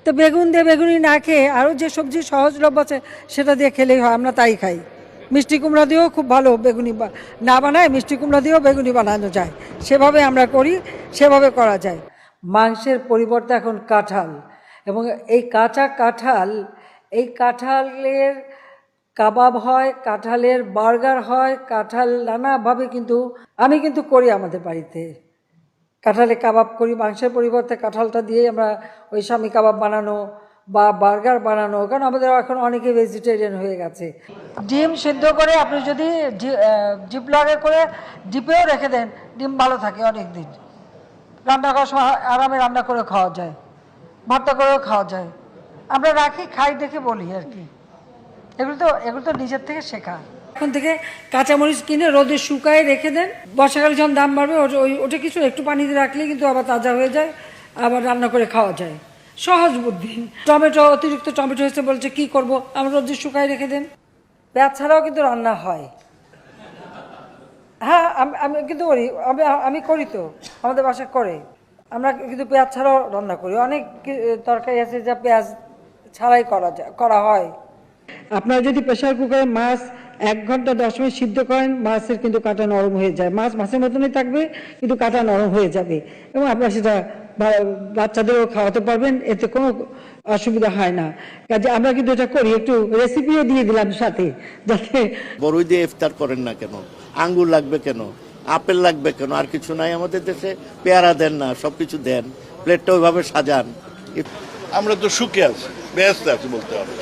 তো বেগুন দিয়ে বেগুনি না খেয়ে আরও যে সবজি সহজলভ্য আছে সেটা দিয়ে খেলেই হয়, আমরা তাই খাই। মিষ্টি কুমড়া দিয়েও খুব ভালো বেগুনি না বানায়, মিষ্টি কুমড়া দিয়েও বেগুনি বানানো যায়, সেভাবে আমরা করি, সেভাবে করা যায়। মাংসের পরিবর্তে এখন কাঁঠাল, এবং এই কাঁচা কাঁঠাল, এই কাঁঠালের কাবাব হয়, কাঁঠালের বার্গার হয়, কাঁঠাল নানাভাবে কিন্তু আমি কিন্তু করি আমাদের বাড়িতে। কাঁঠালে কাবাব করি, মাংসের পরিবর্তে কাঁঠালটা দিয়েই আমরা ওই স্বামী কাবাব বানানো বা বার্গার বানানো, কারণ আমাদের এখন অনেকে ভেজিটেরিয়ান হয়ে গেছে। ডিম সিদ্ধ করে আপনি যদি জিপলগে করে ডিপেও রেখে দেন, ডিম ভালো থাকে অনেক দিন। রান্না করার সময় আরামে রান্না করে খাওয়া যায়, ভর্তা করেও খাওয়া যায়। আমরা রাখি, খাই দেখে বলি আর কি। এগুলো তো নিজের থেকে শেখা। এখন থেকে কাঁচামরিচ কিনে রোদে শুকায় রেখে দেন, বর্ষাকালে যখন দাম বাড়বে ওটা কিছু একটু পানিতে রাখলে কিন্তু আবার তাজা হয়ে যায়, আবার রান্না করে খাওয়া যায়। সহজ বুদ্ধি। টমেটো, অতিরিক্ত টমেটো হয়েছে বলছে কি করব, আমরা রোদে শুকায় রেখে দেন। পেঁয়াজ ছাড়াও কিন্তু রান্না হয়। হ্যাঁ, আমি কিন্তু করি, আমি করি তো, আমাদের বাসায় করে। আমরা কিন্তু পেঁয়াজ ছাড়াও রান্না করি। অনেক তরকারি আছে যা পেঁয়াজ ছাড়াই করা হয়। আপনারা যদি প্রেসার কুকারে মাছ 1 ঘন্টা 10 মিনিট সিদ্ধ করেন, মাছের কিন্তু কাঁটা নরম হয়ে যায়। মাছ মাছের মতনই থাকবে, কিন্তু কাঁটা নরম হয়ে যাবে, এবং আপনারা সেটা বাচ্চাদেরও খাওয়াতে পারবেন, এতে কোনো অসুবিধা হয় না। কাজে আমরা কিন্তু এটা করি, একটু রেসিপিও দিয়ে দিলাম সাথে, যাতে। বড়ই দিয়ে ইফতার করেন না কেন? আঙ্গুর লাগবে কেন? আপেল লাগবে কেন? আর কিছু নাই আমাদের দেশে। পেয়ারা দেন না, সবকিছু দেন, প্লেটটা ওইভাবে সাজান। আমরা তো সুখে আছি, ব্যস্ত আছি বলতে হবে।